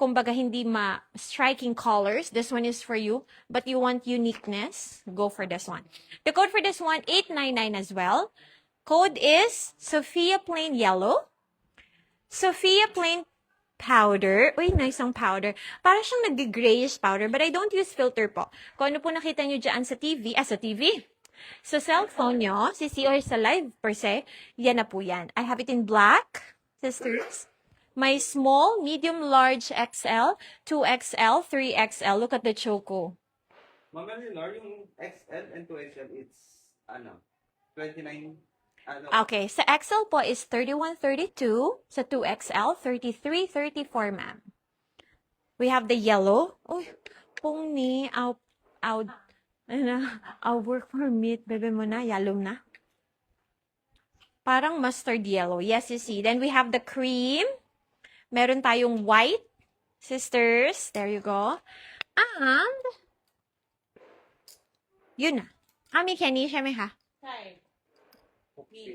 kumbaga hindi striking colors, this one is for you. But you want uniqueness, go for this one. The code for this one, 899 as well. Code is Sophia Plain Yellow. Sophia Plain Powder. Uy, nice ang powder. Para siyang nag-grayish powder, but I don't use filter po. Kung ano po nakita nyo dyan sa TV, sa cellphone nyo, or sa live per se, yan na po yan. I have it in black, sisters. My small, medium, large XL, 2XL, 3XL. Look at the choco. Mama Leonor, yung XL and 2XL, it's, 29, Okay, sa XL po is 3132, sa 2XL, 3334, ma'am. We have the yellow. Uy, pony, I'll work permit, bebe mo na, yellow na. Parang mustard yellow. Yes, you see. Then we have the cream. Meron tayong white, sisters. There you go. And, yun na. Kami, Kenny, siya may ha?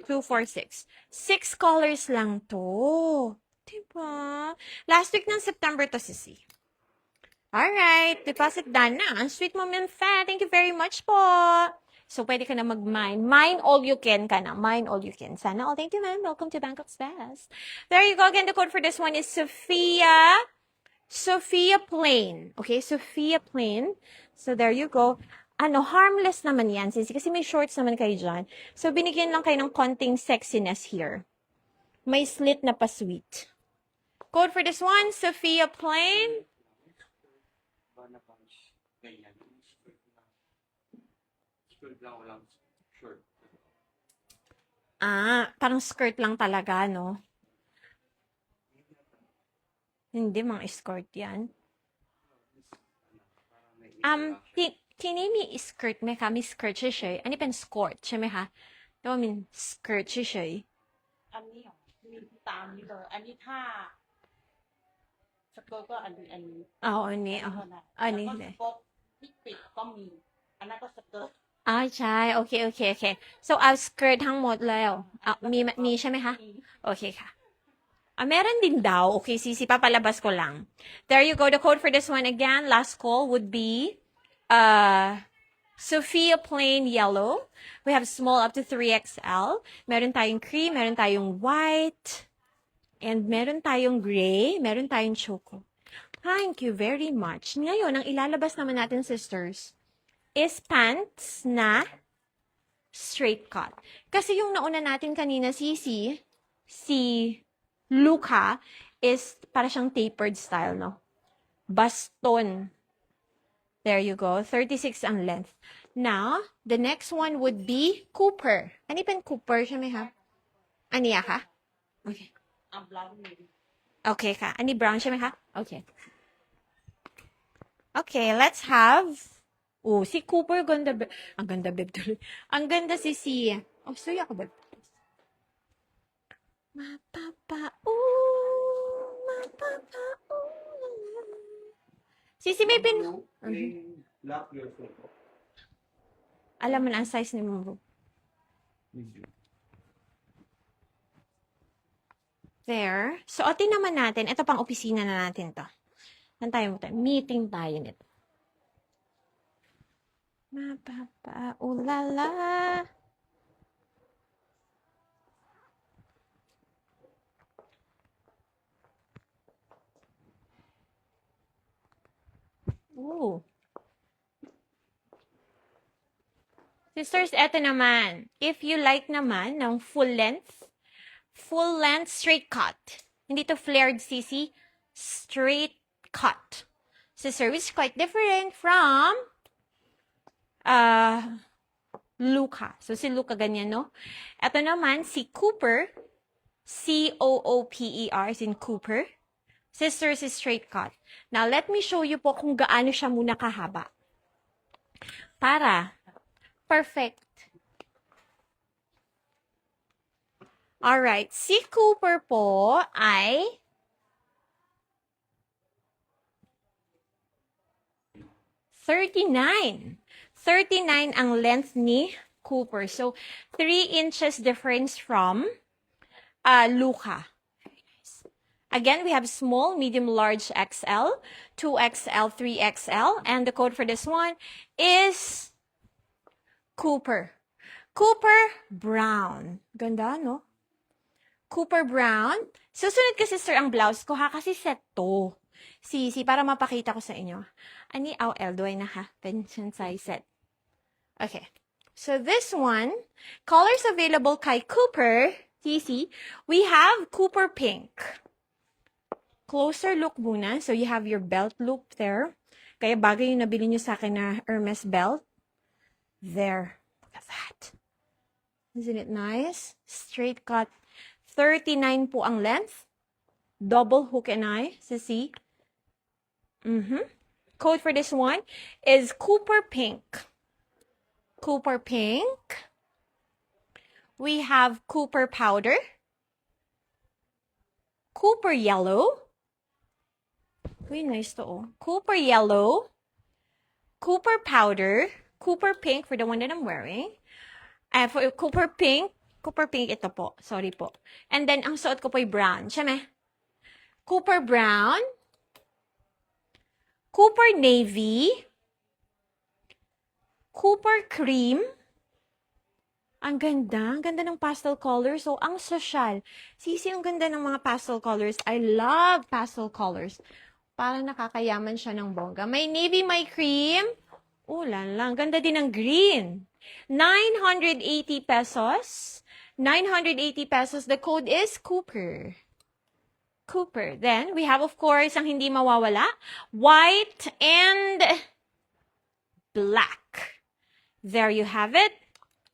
246. 6 colors lang to. Diba? Last week ng September to, sisi. Alright, deposit done na. Ang sweet mo, Minfa. Thank you very much po. So, pwede ka na mag-mine. Mine all you can ka na. Mine all you can. Sana all. Thank you, ma'am. Welcome to Bangkok's Best. There you go. Again, the code for this one is Sophia Plain. Okay, Sophia Plain. So, there you go. Harmless naman yan, Sisi. Kasi may shorts naman kayo dyan. So, binigyan lang kayo ng konting sexiness here. May slit na pa-sweet. Code for this one, Sophia Plain. Parang skirt lang talaga, no? Hindi, mga skirt yan. Tinimi skirt me kami skirt siya. Ani pen skirt siya me ha? Diba min skirt siya. อันนี้เหรอมีตามนี้เลยอันนี้ถ้าสเกิร์ตก็อันนี้ อันนี้ เท่านั้น อันนี้ แล้ว เลย ก็สเกิร์ตที่ปิดก็มีอันนั้นก็สเกิร์ต ใช่ โอเค So,เอาสเกิร์ตทั้งหมดแล้วมีใช่ไหมคะ โอเคค่ะ meron din daw. Okay, Sisi, papalabas ko lang. There you go. The code for this one again, last call would be Sophia Plain Yellow. We have small up to 3XL. Meron tayong cream, meron tayong white, and meron tayong gray, meron tayong choco. Thank you very much. Ngayon, ang ilalabas naman natin, sisters, is pants na straight cut. Kasi yung nauna natin kanina, si Luca, is para siyang tapered style, no? Baston. There you go. 36 ang length. Now, the next one would be Cooper. Ano pa Cooper siya may ha? Aniya ka? Okay. อัมบลาวนี่ Okay ka. Ani brown siya may ha? Okay. Okay, let's have... si Cooper, ganda beb. Ang ganda beb tuloy. Ang ganda si Sia. Suya ka beb. Sisi, may pin... Black yourself. Alam mo na ang size ni mo. There. So, naman natin. Ito pang opisina na natin to. Saan tayo mo tayo? Meeting tayo nito. Ulala. Ooh. Sisters, eto naman. If you like naman ng full length straight cut. Hindi to flared, Sisi. Straight cut. Sister, which is quite different from Luca. So, si Luca ganyan, no? Eto naman, si Cooper. Cooper is in Cooper. Sisters is straight cut. Now, let me show you po kung gaano siya muna kahaba. Para perfect. Alright, si Cooper po ay 39. 39 ang length ni Cooper. So, 3 inches difference from Luca. Again, we have small, medium, large XL, 2XL, 3XL, and the code for this one is Cooper. Cooper Brown. Ganda, no? Cooper Brown. Susunod kasi, sister, ang blouse ko, ha? Kasi set to. Sisi, para mapakita ko sa inyo. Ani, LY na, ha? Pension size set. Okay. So, this one, colors available kay Cooper, Sisi, we have Cooper Pink. Closer look muna. So, you have your belt loop there. Kaya bagay yung nabili nyo sa akin na Hermes belt. There. Look at that. Isn't it nice? Straight cut. 39 po ang length. Double hook and eye. See? Code for this one is Cooper Pink. Cooper Pink. We have Cooper Powder. Cooper Yellow. Uy, nice to, oh. Cooper Yellow. Cooper Powder. Cooper Pink for the one that I'm wearing. For Cooper Pink ito po. Sorry po. And then, ang suot ko po ay brown. Siyempre, Cooper Brown. Cooper Navy. Cooper Cream. Ang ganda. Ang ganda ng pastel colors. So, ang social. Sisi, ang ganda ng mga pastel colors. I love pastel colors. Parang nakakayaman siya ng bongga. May navy, may cream. Oh, lang. Ganda din ng green. 980 pesos. 980 pesos. The code is Cooper. Cooper. Then, we have, of course, ang hindi mawawala, white and black. There you have it.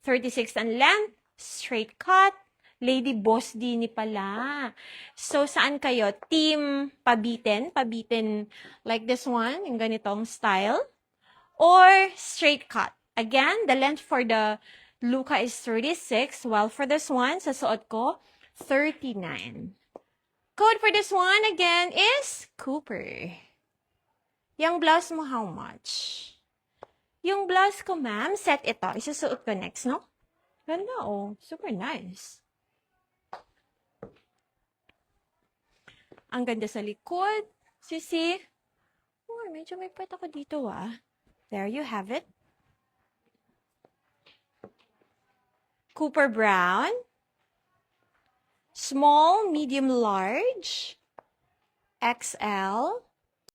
36 ang length. Straight cut. Lady Boss Dini pala. So, saan kayo? Team pabitin? Pabitin like this one, yung ganitong style. Or straight cut. Again, the length for the Luca is 36, while for this one, sa suot ko, 39. Code for this one, again, is Cooper. Yung blouse mo, how much? Yung blouse ko, ma'am, set ito. Isusuot ko next, no? Ganda, oh. Super nice. Ang ganda sa likod. Sisi. Oh, medyo may pwet ako dito, ah. There you have it. Cooper Brown. Small, medium, large. XL.